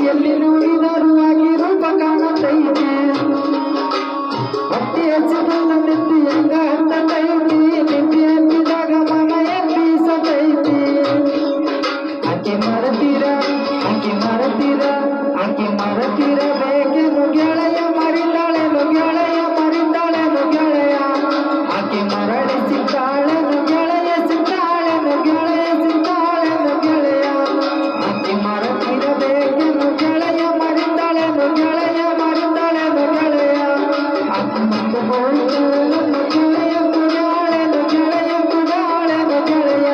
ಎಲ್ಲಿ ನೋಡಿದರೂ ಆಗಿ ರೂಪ ಕಾಣತೈತಿ ಹೊಟ್ಟೆ ಹಚ್ಚಿದಲ್ಲ ನಿತ್ತಿ ಹೆಂಗ ಹತ್ತತೈತಿ ನಿತ್ತಿ ಹಚ್ಚಿದಾಗ ಮನ ಎಬ್ಬಿಸತೈತಿ ಆಕೆ ಮರತೀರ ಬೇಕೇನು ಗೆಳೆಯ ಮರಿತಾಳೆನು ಗೆಳೆಯ ಮರಿತಾಳೆನು ಗೆಳೆಯ ಆಕೆ ಮರಳಿ ಸಿಗ್ತಾಳೆನು ಗೆಳೆಯ ಸಿಗ್ತಾಳೆನು ಗೆಳೆಯ ಸಿಗ್ತಾಳೆನು ಗೆಳೆಯ ಆಕೆ ಮರತೀರ ಬೇಕೇನು ಗೆಳೆಯ ಮರಿತಾಳೆನು ಗೆಳೆಯ ಮರಿತಾಳೆನು ಗೆಳೆಯ ಆಕೆ ಮತ್ತು ಬೋಳು ಗೆಳೆಯ ಕುಡಾಳೆನು ಗೆಳೆಯ ಕುಡಾಳೆನು ಗೆಳೆಯ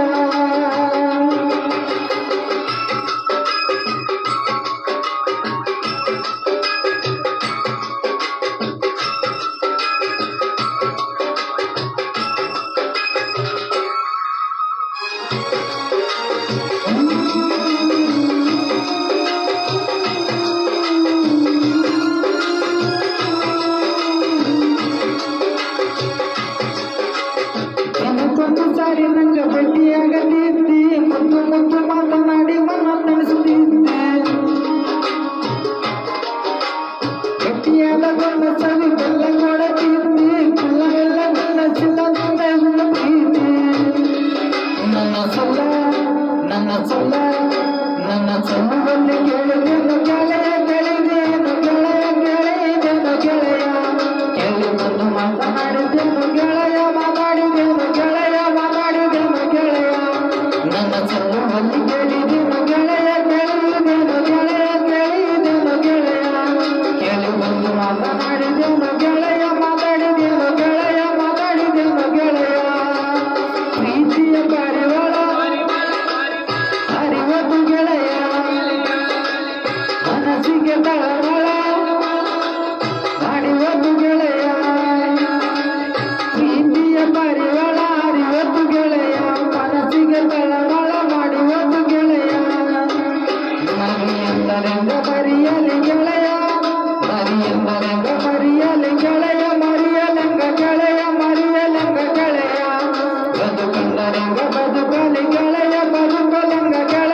ಸಾರಿ ನಂಗ ಭೇಟಿಯಾಗತಿದ್ದಿ ಮುದ್ದು ಮುದ್ದು ಮಾತನಾಡಿ ಮನ ತಣಿಸುತ್ತಿದ್ದೆ ಗಟ್ಟಿಯಾದ ಗಂಡ ಸವಿ ಬೆಲ್ಲ ಕೊಡತಿದ್ದಿ ಕುಲ್ಲ ಎಲ್ಲ ಗಂಡ ಚಿಲ್ಲ ಗಂಡ ಪ್ರೀತಿ ನನ್ನ ಸಲ್ಲುವಲ್ಲಿ ಕೇಳಿದೆನು ಗೆಳೆಯ ಗೆಳೆಯದೇನು ಗೆಳೆಯ ಗೆಳೆಯದೇನು ಗೆಳೆಯ ಕೇಳಿ ಬಂದು ಮಾತನಾಡಿದೆನು ಗೆಳೆಯ ಮಾತಾಡಿದೆನು ಗೆಳೆಯ ಮಾತಾಡಿದೆನು ಗೆಳೆಯ ನನ್ನ ಸಲ್ಲುವಲ್ಲಿ ಕೇಳಿದೆನು ಗೆಳೆಯ ಗೆಳೆಯದೇನು ಗೆಳೆಯ ಗೆಳೆಯದೇನು ಗೆಳೆಯ ಕೇಳಿ ಬಂದು ಮಾತನಾಡಿದೆನು ಗೆಳೆಯ ಮಾತಾಡಿದೆನು ಗೆಳೆಯ ಮಾತಾಡಿದೆನು ಗೆಳೆಯ ಪ್ರೀತಿಯ ಪಾರಿವಾಳ ಹರಿವತ್ತು ಗೆಳೆಯ ಮನಸ್ಸಿಗೆ ತಳಮಳ ಮಾಡಿವತ್ತು ಗೆಳೆಯ ಪ್ರೀತಿಯ ಪಾರಿವಾಳ ಹರಿವತ್ತು ಗೆಳೆಯ ಮನಸ್ಸಿಗೆ ತಳಮಳ ಮಾಡಿವತ್ತು ಗೆಳೆಯ ಮರಿ ಎಂದರೆಂಗ ಮರಿಯಲಿ ಗೆಳೆಯ ಮರಿ ಎಂದರೆಂಗ ಮರಿಯಲಿ ಗೆಳೆಯ ಮರಿಯಲೆಂಗ ಗೆಳೆಯ ಮರಿಯಲೆಂಗ ಗೆಳೆಯ ಬದುಕಂದರೆಂಗ ಬದುಕಲಿ ಗೆಳೆಯ ಬದುಕಲೆಂಗ ಗೆಳೆಯ